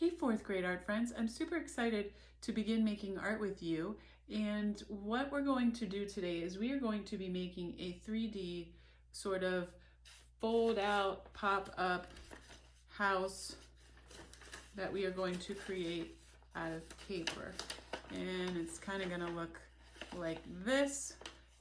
Hey fourth grade art friends, I'm super excited to begin making art with you, and what we're going to do today is we are going to be making a 3D sort of fold out, pop up house that we are going to create out of paper. And it's kind of going to look like this.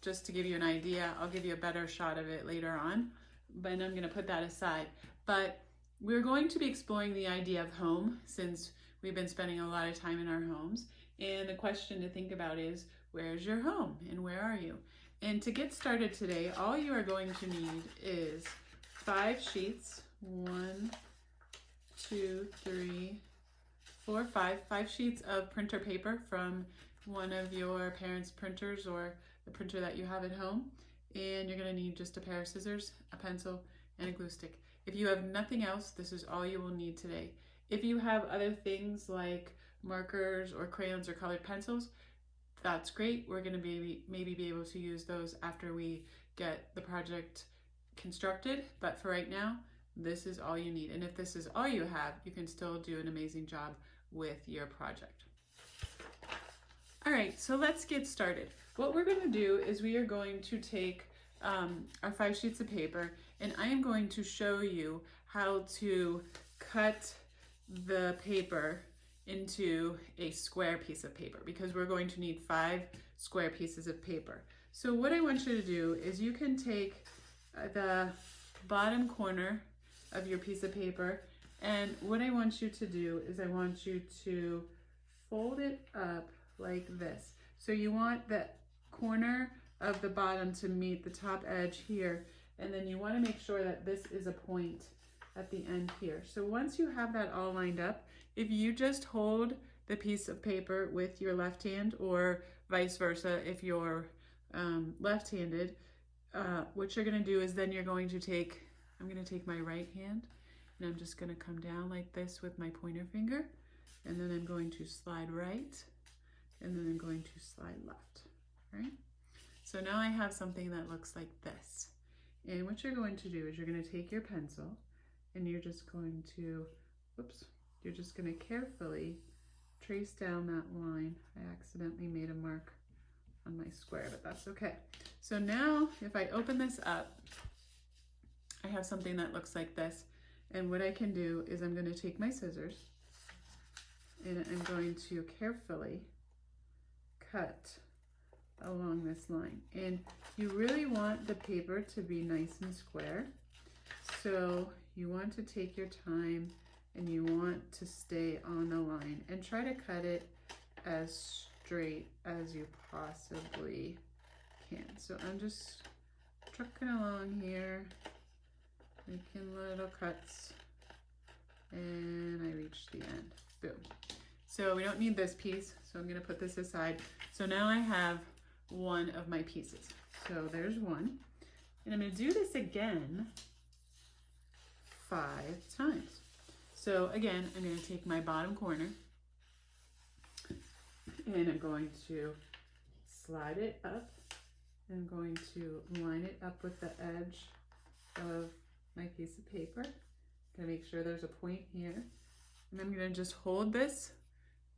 Just to give you an idea, I'll give you a better shot of it later on, but I'm going to put that aside. But we're going to be exploring the idea of home since we've been spending a lot of time in our homes. And the question to think about is, where's your home and where are you? And to get started today, all you are going to need is 5 sheets. 1, 2, 3, 4, 5 sheets of printer paper from one of your parents' printers or the printer that you have at home. And you're going to need just a pair of scissors, a pencil, and a glue stick. If you have nothing else, this is all you will need today. If you have other things like markers or crayons or colored pencils, that's great. We're going to maybe be able to use those after we get the project constructed. But for right now, this is all you need. And if this is all you have, you can still do an amazing job with your project. All right, so let's get started. What we're going to do is we are going to take our 5 sheets of paper, and I am going to show you how to cut the paper into a square piece of paper because we're going to need 5 square pieces of paper. So what I want you to do is you can take the bottom corner of your piece of paper, and what I want you to do is I want you to fold it up like this. So you want the corner of the bottom to meet the top edge here, and then you want to make sure that this is a point at the end here. So once you have that all lined up, if you just hold the piece of paper with your left hand or vice versa if you're left-handed, what you're going to do is then you're going to take, I'm going to take my right hand and I'm just going to come down like this with my pointer finger, and then I'm going to slide right, and then I'm going to slide left, right? So now I have something that looks like this. And what you're going to do is you're going to take your pencil and you're just going to, you're just going to carefully trace down that line. I accidentally made a mark on my square, but that's okay. So now if I open this up, I have something that looks like this. And what I can do is I'm going to take my scissors and I'm going to carefully cut along this line. And you really want the paper to be nice and square. So you want to take your time and you want to stay on the line and try to cut it as straight as you possibly can. So I'm just trucking along here, making little cuts, and I reach the end. Boom. So we don't need this piece, so I'm going to put this aside. So now I have one of my pieces. So there's one. And I'm going to do this again 5 times. So again, I'm going to take my bottom corner and I'm going to slide it up. I'm going to line it up with the edge of my piece of paper. I'm going to make sure there's a point here. And I'm going to just hold this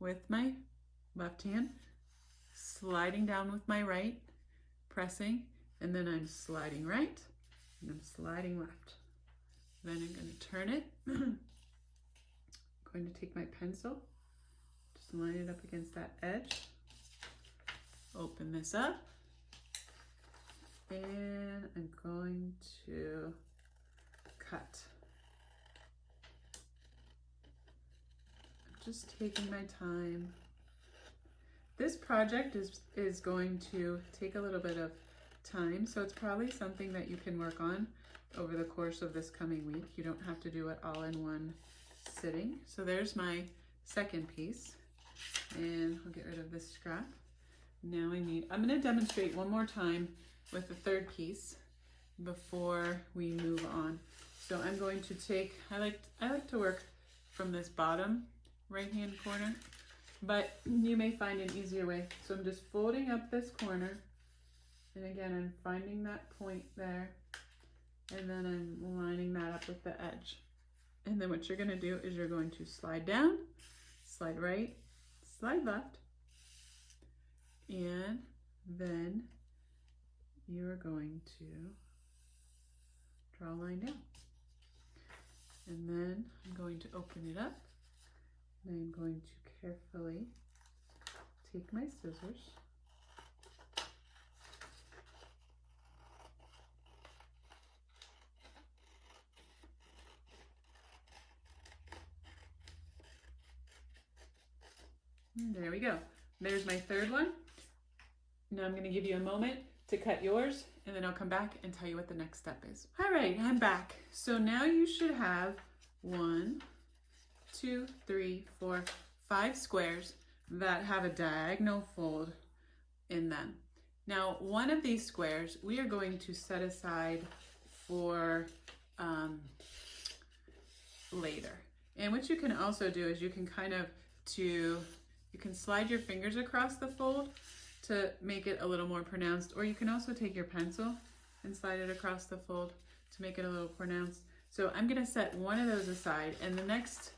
with my left hand, sliding down with my right, pressing, and then I'm sliding right, and I'm sliding left. Then I'm going to turn it. I'm going to take my pencil, just line it up against that edge, open this up, and I'm going to cut. I'm just taking my time. This project is going to take a little bit of time, so it's probably something that you can work on over the course of this coming week. You don't have to do it all in one sitting. So there's my second piece, and I'll get rid of this scrap. Now I'm going to demonstrate one more time with the third piece before we move on. So I'm going to take, I like to work from this bottom right hand corner, but you may find an easier way. So I'm just folding up this corner, and again I'm finding that point there, and then I'm lining that up with the edge. And then what you're gonna do is you're going to slide down, slide right, slide left, and then you're going to draw a line down. And then I'm going to open it up, and I'm going to carefully take my scissors and there we go. There's my third one. Now I'm going to give you a moment to cut yours, and then I'll come back and tell you what the next step is. All right, I'm back. So now you should have 1, 2, 3, 4, 5 squares that have a diagonal fold in them. Now, one of these squares we are going to set aside for later. And what you can also do is you can you can slide your fingers across the fold to make it a little more pronounced, or you can also take your pencil and slide it across the fold to make it a little pronounced. So I'm gonna set one of those aside, and the next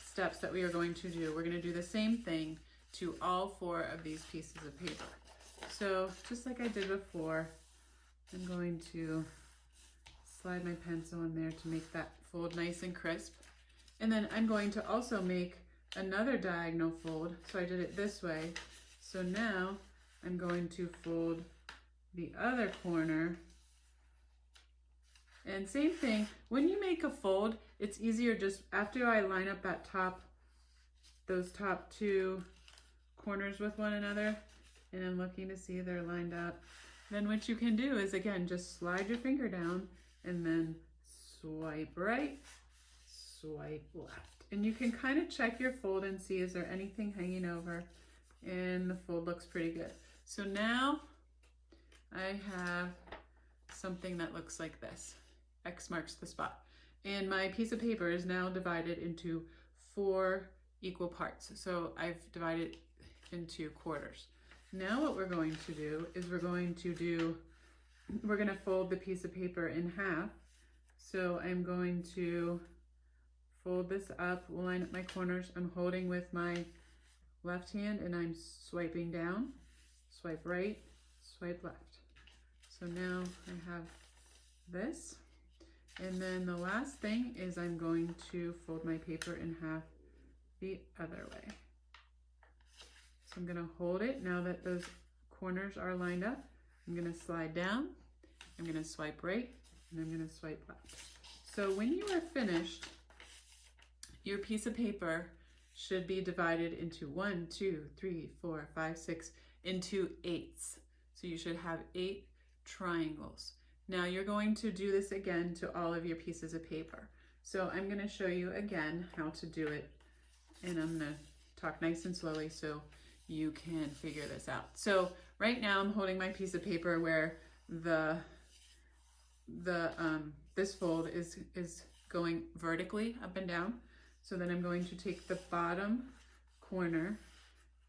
steps that we are going to do, we're gonna do the same thing to all 4 of these pieces of paper. So just like I did before, I'm going to slide my pencil in there to make that fold nice and crisp. And then I'm going to also make another diagonal fold. So I did it this way. So now I'm going to fold the other corner. And same thing, when you make a fold, it's easier just after I line up those top 2 corners with one another, and I'm looking to see they're lined up. Then what you can do is, again, just slide your finger down and then swipe right, swipe left. And you can kind of check your fold and see, is there anything hanging over? And the fold looks pretty good. So now I have something that looks like this. X marks the spot. And my piece of paper is now divided into 4 equal parts. So I've divided into quarters. Now what we're going to do is we're going to fold the piece of paper in half. So I'm going to fold this up, line up my corners. I'm holding with my left hand and I'm swiping down, swipe right, swipe left. So now I have this. And then the last thing is I'm going to fold my paper in half the other way. So I'm gonna hold it. Now that those corners are lined up, I'm gonna slide down, I'm gonna swipe right, and I'm gonna swipe left. So when you are finished, your piece of paper should be divided into 1, 2, 3, 4, 5, 6, into 8s. So you should have 8 triangles. Now you're going to do this again to all of your pieces of paper. So I'm gonna show you again how to do it, and I'm gonna talk nice and slowly so you can figure this out. So right now I'm holding my piece of paper where this fold is going vertically up and down. So then I'm going to take the bottom corner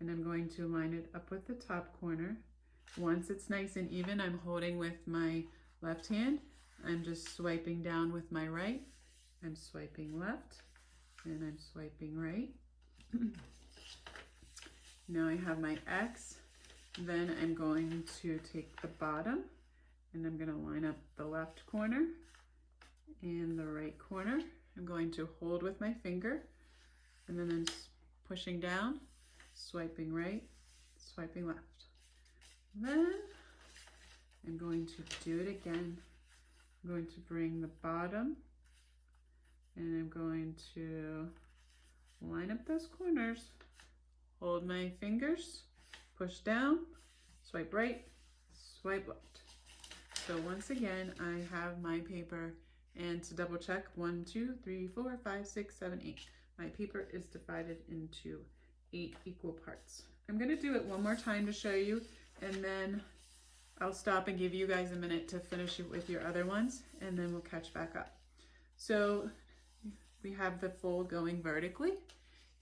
and I'm going to line it up with the top corner. Once it's nice and even, I'm holding with my left hand. I'm just swiping down with my right. I'm swiping left and I'm swiping right. Now I have my X. Then I'm going to take the bottom and I'm going to line up the left corner and the right corner. I'm going to hold with my finger and then I'm pushing down, swiping right, swiping left. Then I'm going to do it again. I'm going to bring the bottom and I'm going to line up those corners, hold my fingers, push down, swipe right, swipe left. So once again, I have my paper, and to double check, 1, 2, 3, 4, 5, 6, 7, 8. My paper is divided into 8 equal parts. I'm gonna do it one more time to show you, and then I'll stop and give you guys a minute to finish it with your other ones, and then we'll catch back up. So we have the fold going vertically,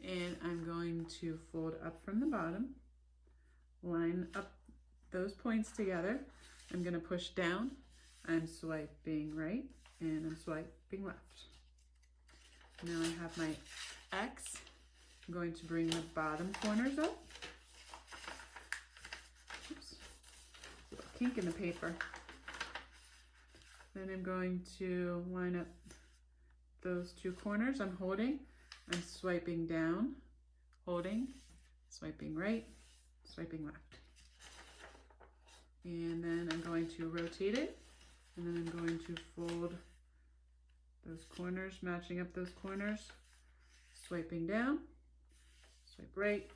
and I'm going to fold up from the bottom, line up those points together. I'm gonna push down, I'm swiping right, and I'm swiping left. Now I have my X. I'm going to bring the bottom corners up. Oops, a little kink in the paper. Then I'm going to line up those two corners I'm holding. I'm swiping down, holding, swiping right, swiping left. And then I'm going to rotate it, and then I'm going to fold those corners, matching up those corners, swiping down, swipe right,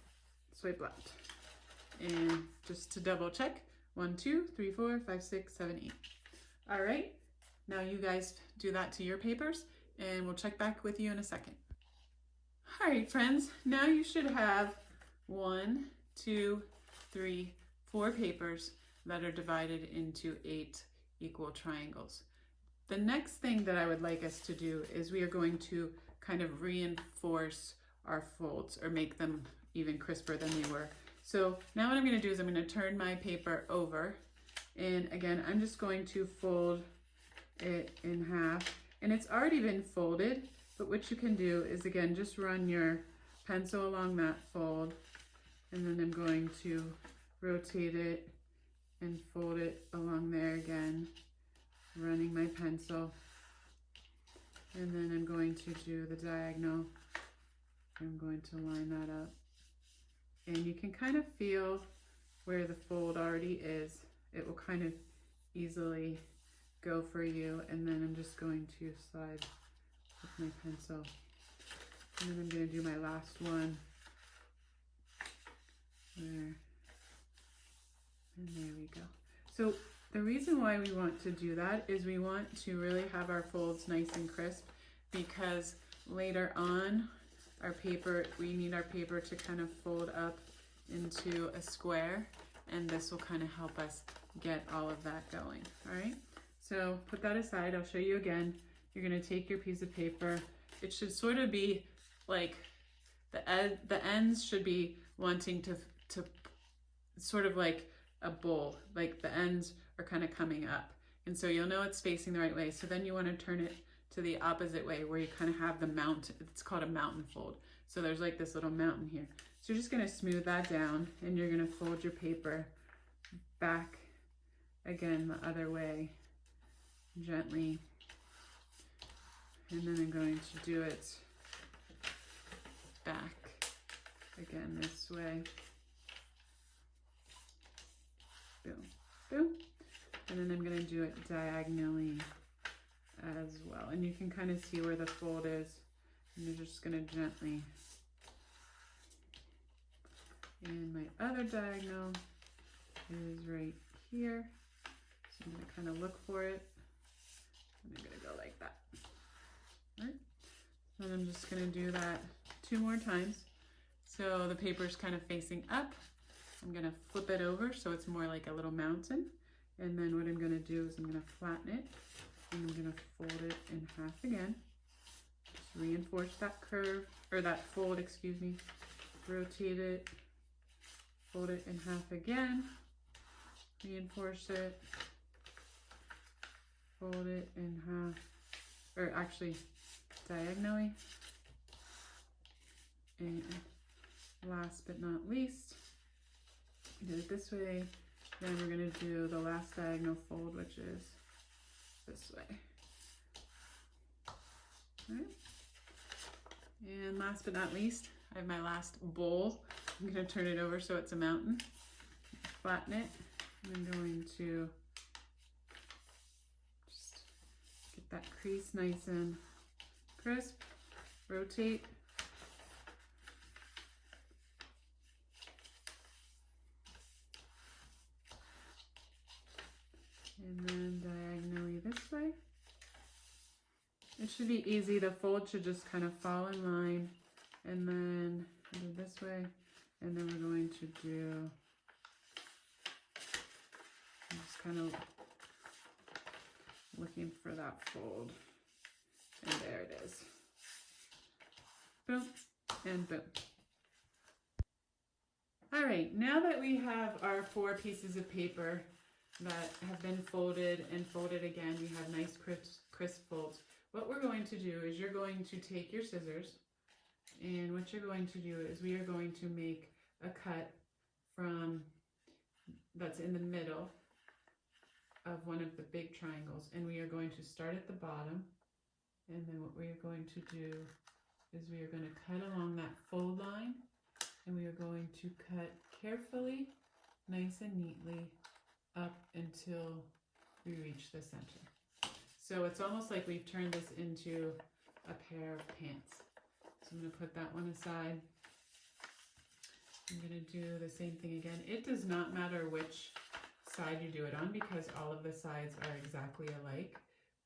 swipe left. And just to double check, 1, 2, 3, 4, 5, 6, 7, 8. All right, now you guys do that to your papers, and we'll check back with you in a second. All right, friends, now you should have 1, 2, 3, 4 papers that are divided into 8 equal triangles. The next thing that I would like us to do is we are going to kind of reinforce our folds or make them even crisper than they were. So now what I'm going to do is I'm going to turn my paper over, and again I'm just going to fold it in half, and it's already been folded, but what you can do is again just run your pencil along that fold, and then I'm going to rotate it and fold it along there again, running my pencil, and then I'm going to do the diagonal. I'm going to line that up, and you can kind of feel where the fold already is. It will kind of easily go for you, and then I'm just going to slide with my pencil, and then I'm going to do my last one there. And there we go. So the reason why we want to do that is we want to really have our folds nice and crisp, because later on our paper, we need our paper to kind of fold up into a square, and this will kind of help us get all of that going. All right, so put that aside. I'll show you again. You're going to take your piece of paper. It should sort of be like the ends should be wanting to sort of like a bowl, like the ends are kind of coming up, and so you'll know it's facing the right way. So then you want to turn it to the opposite way, where you kind of have the mountain. It's called a mountain fold. So there's like this little mountain here. So you're just going to smooth that down, and you're going to fold your paper back again the other way, gently, and then I'm going to do it back again this way. Boom, boom. And then I'm going to do it diagonally as well. And you can kind of see where the fold is. And you're just going to gently. And my other diagonal is right here. So I'm going to kind of look for it. And I'm going to go like that. All right. And I'm just going to do that 2 more times. So the paper's kind of facing up. I'm going to flip it over so it's more like a little mountain. And then what I'm going to do is I'm going to flatten it, and I'm going to fold it in half again. Just reinforce that curve, or that fold, excuse me. Rotate it, fold it in half again, reinforce it, fold it in half, or actually diagonally. And last but not least, did it this way, then we're going to do the last diagonal fold, which is this way. All right. And last but not least, I have my last bowl. I'm going to turn it over so it's a mountain. Flatten it. I'm going to just get that crease nice and crisp. Rotate. And then diagonally this way. It should be easy. The fold should just kind of fall in line. And then do this way. And then we're going to do, just kind of looking for that fold. And there it is. Boom and boom. All right, now that we have our 4 pieces of paper that have been folded and folded again, we have nice crisp folds. what we're going to do is you're going to take your scissors, and what you're going to do is we are going to make a cut from that's in the middle of one of the big triangles, and we are going to start at the bottom, and then what we are going to do is we are going to cut along that fold line, and we are going to cut carefully, nice and neatly up until we reach the center. So it's almost like we've turned this into a pair of pants. So I'm going to put that one aside. I'm going to do the same thing again. It does not matter which side you do it on because all of the sides are exactly alike.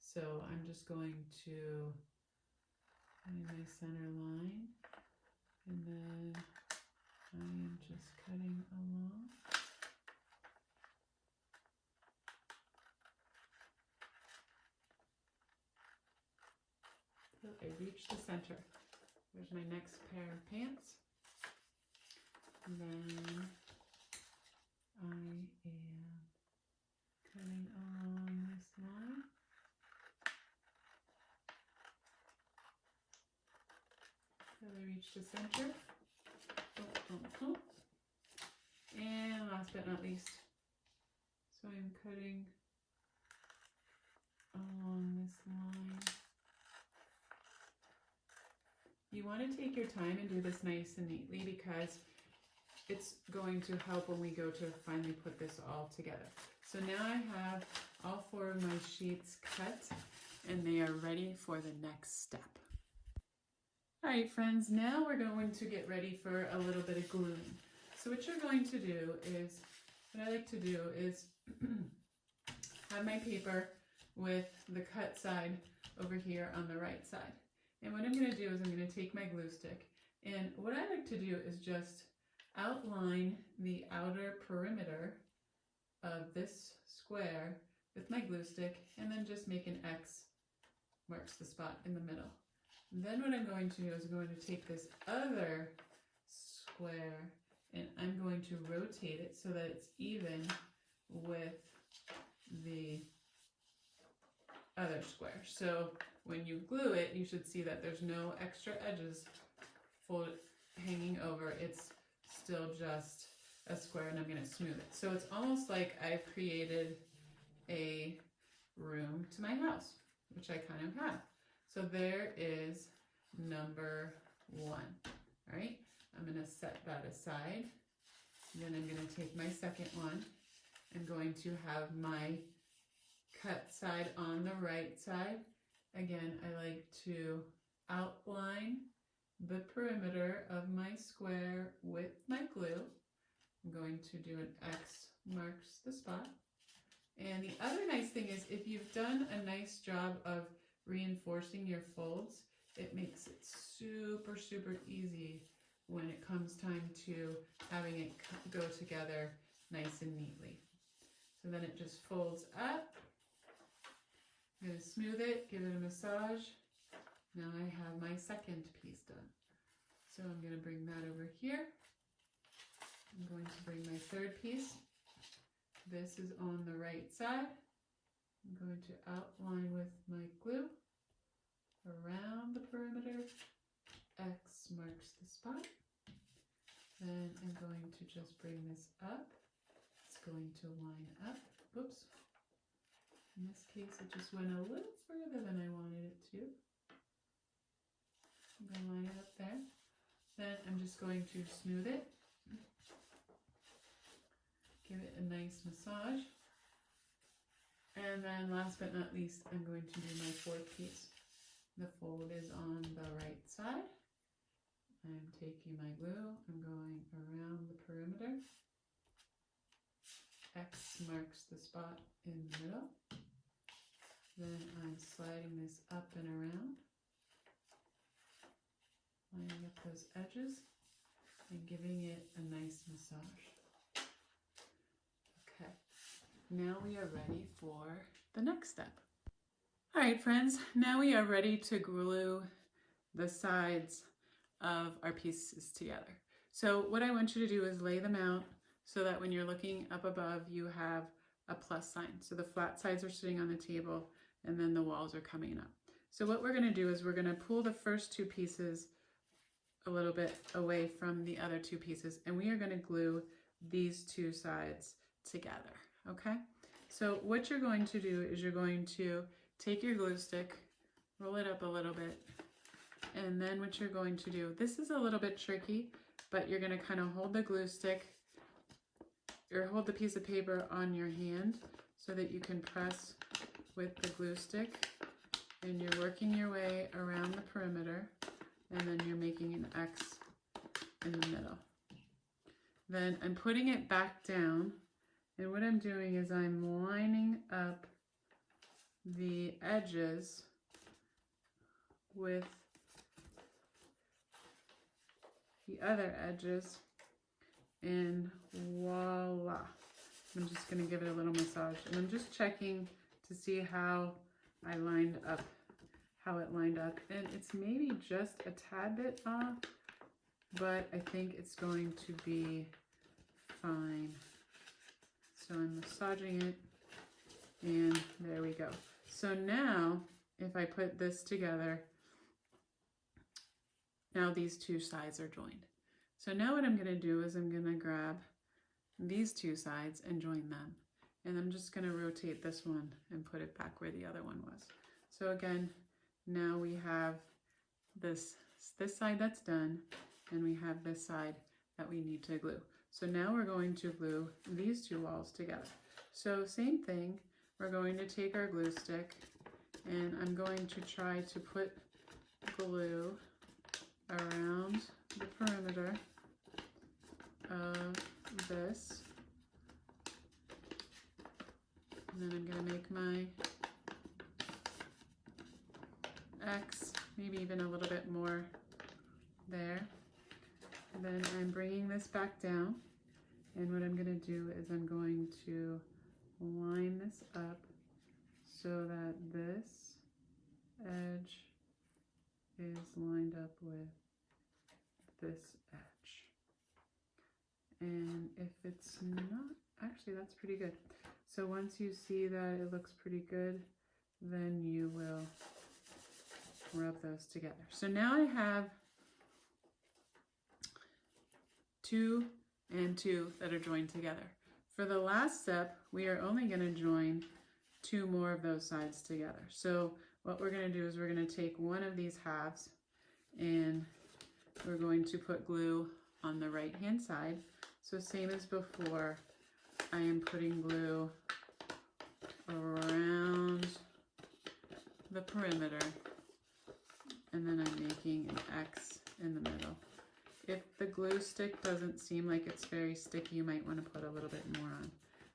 So I'm just going to find my center line, and then I am just cutting along. Till I reach the center. There's my next pair of pants. And then I am cutting along this line. Till I reach the center. And last but not least, so I'm cutting along this line. You want to take your time and do this nice and neatly because it's going to help when we go to finally put this all together. So now I have all 4 of my sheets cut and they are ready for the next step. All right, friends, now we're going to get ready for a little bit of gluing. So what you're going to do is, what I like to do is have my paper with the cut side over here on the right side. And what I'm going to do is I'm going to take my glue stick, and what I like to do is just outline the outer perimeter of this square with my glue stick, and then just make an X marks the spot in the middle. And then what I'm going to do is I'm going to take this other square and I'm going to rotate it so that it's even with the other square. So when you glue it, you should see that there's no extra edges hanging over. It's still just a square, and I'm going to smooth it. So it's almost like I've created a room to my house, which I kind of have. So there is number 1. All right, I'm going to set that aside. And then I'm going to take my second one. I'm going to have my cut side on the right side. Again, I like to outline the perimeter of my square with my glue. I'm going to do an X marks the spot. And the other nice thing is if you've done a nice job of reinforcing your folds, it makes it super, super easy when it comes time to having it go together nice and neatly. So then it just folds up. I'm going to smooth it, give it a massage. Now I have my second piece done. So I'm going to bring that over here. I'm going to bring my third piece. This is on the right side. I'm going to outline with my glue around the perimeter. X marks the spot. Then I'm going to just bring this up. It's going to line up. Oops. In this case, it just went a little further than I wanted it to. I'm going to line it up there. Then I'm just going to smooth it. Give it a nice massage. And then last but not least, I'm going to do my fourth piece. The fold is on the right side. I'm taking my glue, I'm going around the perimeter. X marks the spot in the middle. Then I'm sliding this up and around, lining up those edges and giving it a nice massage. Okay, now we are ready for the next step. All right, friends, now we are ready to glue the sides of our pieces together. So what I want you to do is lay them out so that when you're looking up above, you have a plus sign. So the flat sides are sitting on the table and then the walls are coming up. So what we're going to do is we're going to pull the first two pieces a little bit away from the other two pieces, and we are going to glue these two sides together, okay? So what you're going to do is you're going to take your glue stick, roll it up a little bit, and then what you're going to do, this is a little bit tricky, but you're going to kind of hold the glue stick or hold the piece of paper on your hand so that you can press with the glue stick, and you're working your way around the perimeter, and then you're making an X in the middle. Then I'm putting it back down, and what I'm doing is I'm lining up the edges with the other edges, and voila. I'm just going to give it a little massage, and I'm just checking to see how it lined up, and it's maybe just a tad bit off, but I think it's going to be fine. So I'm massaging it, and there we go. So now if I put this together, now these two sides are joined. So now what I'm going to do is I'm going to grab these two sides and join them. And I'm just going to rotate this one and put it back where the other one was. So again, now we have this side that's done, and we have this side that we need to glue. So now we're going to glue these two walls together. So same thing, we're going to take our glue stick, and I'm going to try to put glue around the perimeter of this. And then I'm going to make my X, maybe even a little bit more there. And then I'm bringing this back down, and what I'm going to do is I'm going to line this up so that this edge is lined up with this edge. And if it's not, actually that's pretty good. So once you see that it looks pretty good, then you will rub those together. So now I have 2 and 2 that are joined together. For the last step, we are only going to join 2 more of those sides together. So what we're going to do is we're going to take one of these halves, and we're going to put glue on the right hand side. So same as before, I am putting glue around the perimeter, and then I'm making an X in the middle. If the glue stick doesn't seem like it's very sticky, you might want to put a little bit more on.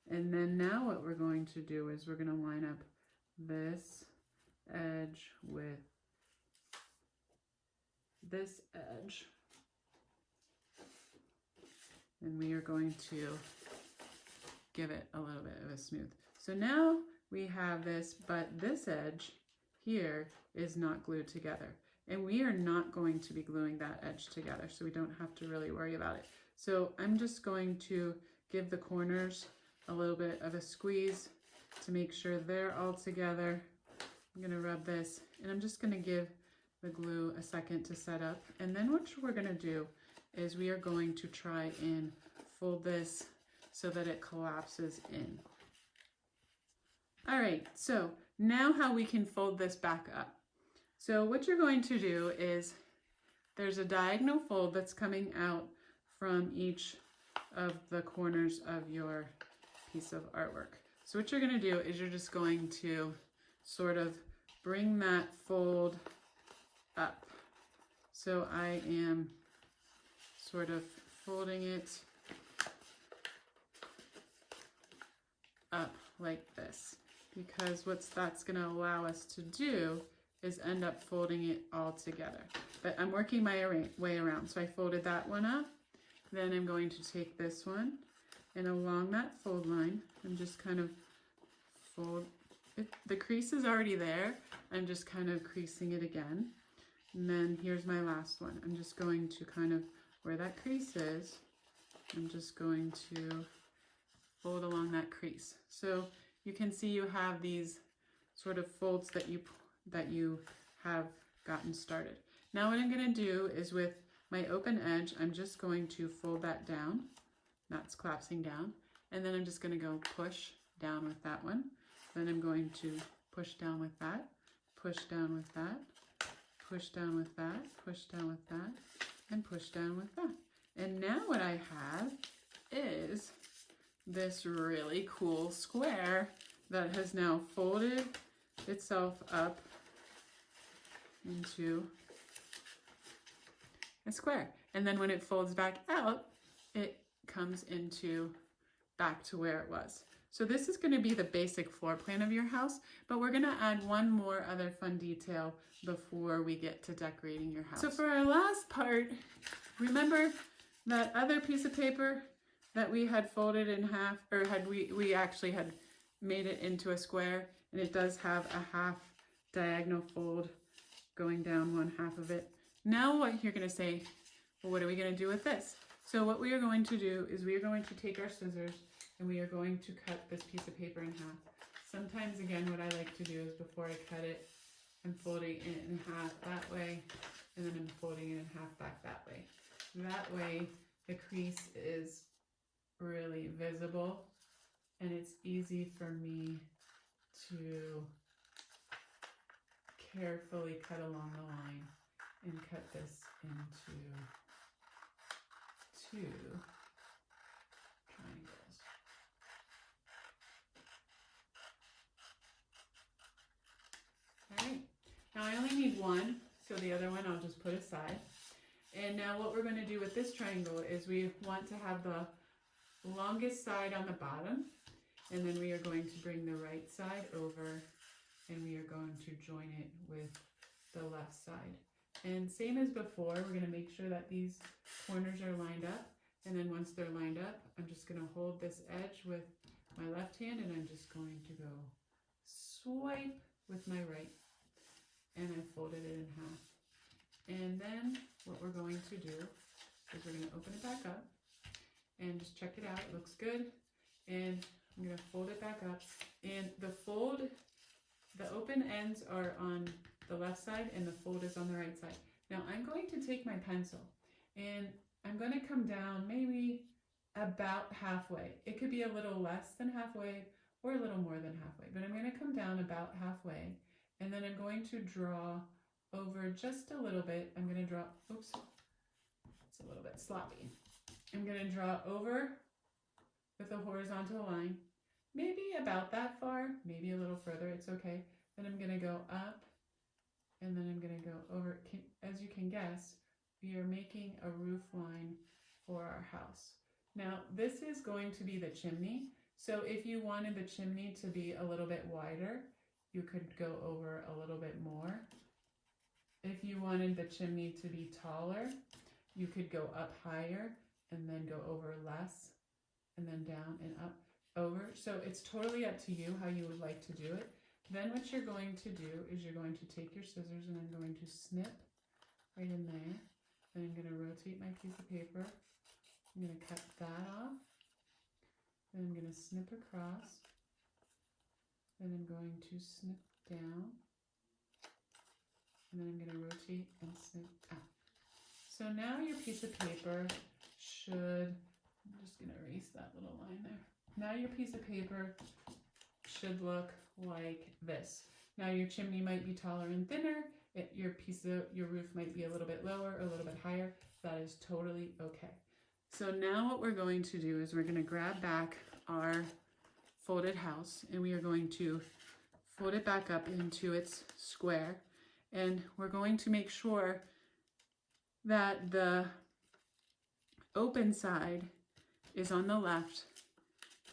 And then now what we're going to do is we're going to line up this edge with this edge. And we are going to give it a little bit of a smooth. So now we have this, but this edge here is not glued together. And we are not going to be gluing that edge together, so we don't have to really worry about it. So I'm just going to give the corners a little bit of a squeeze to make sure they're all together. I'm going to rub this, and I'm just going to give the glue a second to set up. And then what we're going to do is we are going to try and fold this so that it collapses in. All right, so now how we can fold this back up. So what you're going to do is there's a diagonal fold that's coming out from each of the corners of your piece of artwork. So what you're going to do is you're just going to sort of bring that fold up. So I am sort of folding it up like this, because what that's going to allow us to do is end up folding it all together. But I'm working my way around. So I folded that one up. Then I'm going to take this one, and along that fold line, I'm just kind of fold it. The crease is already there. I'm just kind of creasing it again. And then here's my last one. I'm just going to kind of, where that crease is, I'm just going to fold along that crease. So you can see you have these sort of folds that you have gotten started. Now what I'm going to do is with my open edge, I'm just going to fold that down. That's collapsing down. And then I'm just going to go push down with that one. Then I'm going to push down with that, push down with that, push down with that, push down with that, and push down with that. And now what I have is this really cool square that has now folded itself up into a square. And then when it folds back out, it comes into back to where it was. So this is going to be the basic floor plan of your house, but we're going to add one more other fun detail before we get to decorating your house. So for our last part, remember that other piece of paper that we had folded in half, or we actually had made it into a square, and it does have a half diagonal fold going down one half of it. Now what you're going to say, well, what are we going to do with this? So what we are going to do is we are going to take our scissors and we are going to cut this piece of paper in half. Sometimes, again, what I like to do is before I cut it, I'm folding it in half that way, and then I'm folding it in half back that way. That way, the crease is really visible, and it's easy for me to carefully cut along the line and cut this into two triangles. All right, now I only need one, so the other one I'll just put aside. And now what we're going to do with this triangle is we want to have the longest side on the bottom, and then we are going to bring the right side over and we are going to join it with the left side. And same as before, we're going to make sure that these corners are lined up, and then once they're lined up, I'm just going to hold this edge with my left hand and I'm just going to go swipe with my right, and I folded it in half. And then what we're going to do is we're going to open it back up and just check it out. It looks good. And I'm going to fold it back up. And the open ends are on the left side and the fold is on the right side. Now I'm going to take my pencil and I'm going to come down maybe about halfway. It could be a little less than halfway or a little more than halfway, but I'm going to come down about halfway, and then I'm going to draw over just a little bit. I'm going to draw, oops, it's a little bit sloppy. I'm going to draw over with a horizontal line, maybe about that far, maybe a little further, it's okay. Then I'm going to go up, and then I'm going to go over. As you can guess, we are making a roof line for our house. Now, this is going to be the chimney. So if you wanted the chimney to be a little bit wider, you could go over a little bit more. If you wanted the chimney to be taller, you could go up higher and then go over less, and then down and up over. So it's totally up to you how you would like to do it. Then what you're going to do is you're going to take your scissors and I'm going to snip right in there. Then I'm going to rotate my piece of paper. I'm going to cut that off. Then I'm going to snip across. Then I'm going to snip down. And then I'm going to rotate and snip out. So now your piece of paper should, I'm just going to erase that little line there. Now your piece of paper should look like this. Now your chimney might be taller and thinner. Your roof might be a little bit lower or a little bit higher. That is totally okay. So now what we're going to do is we're going to grab back our folded house and we are going to fold it back up into its square, and we're going to make sure that the open side is on the left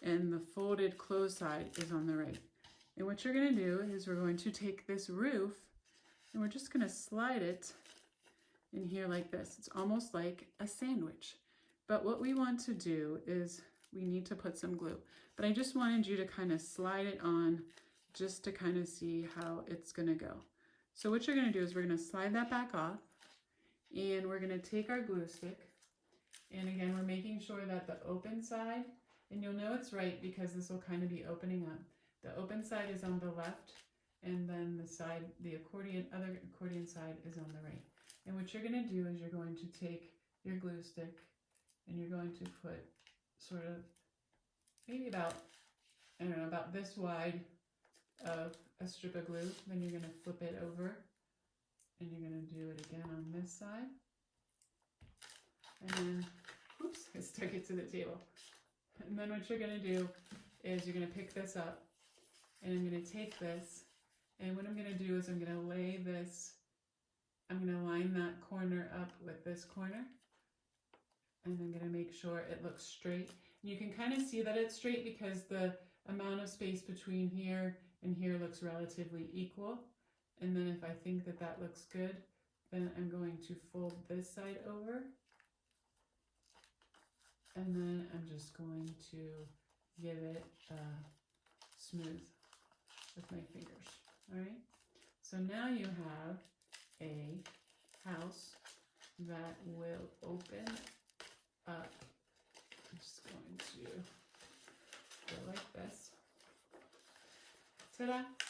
and the folded closed side is on the right. And what you're going to do is we're going to take this roof and we're just going to slide it in here like this. It's almost like a sandwich. But what we want to do is we need to put some glue. But I just wanted you to kind of slide it on just to kind of see how it's going to go. So what you're going to do is we're going to slide that back off, and we're going to take our glue stick. And again, we're making sure that the open side, and you'll know it's right because this will kind of be opening up. The open side is on the left and then the side, the other accordion side is on the right. And what you're going to do is you're going to take your glue stick and you're going to put sort of maybe about, I don't know, about this wide of a strip of glue. Then you're going to flip it over and you're going to do it again on this side. And then, oops, I stuck it to the table. And then what you're going to do is you're going to pick this up and I'm going to take this, and what I'm going to do is I'm going to lay this, I'm going to line that corner up with this corner, and I'm going to make sure it looks straight. And you can kind of see that it's straight because the amount of space between here and here looks relatively equal. And then if I think that that looks good, then I'm going to fold this side over. And then I'm just going to give it smooth with my fingers. All right. So now you have a house that will open up. I'm just going to go like this. Ta-da!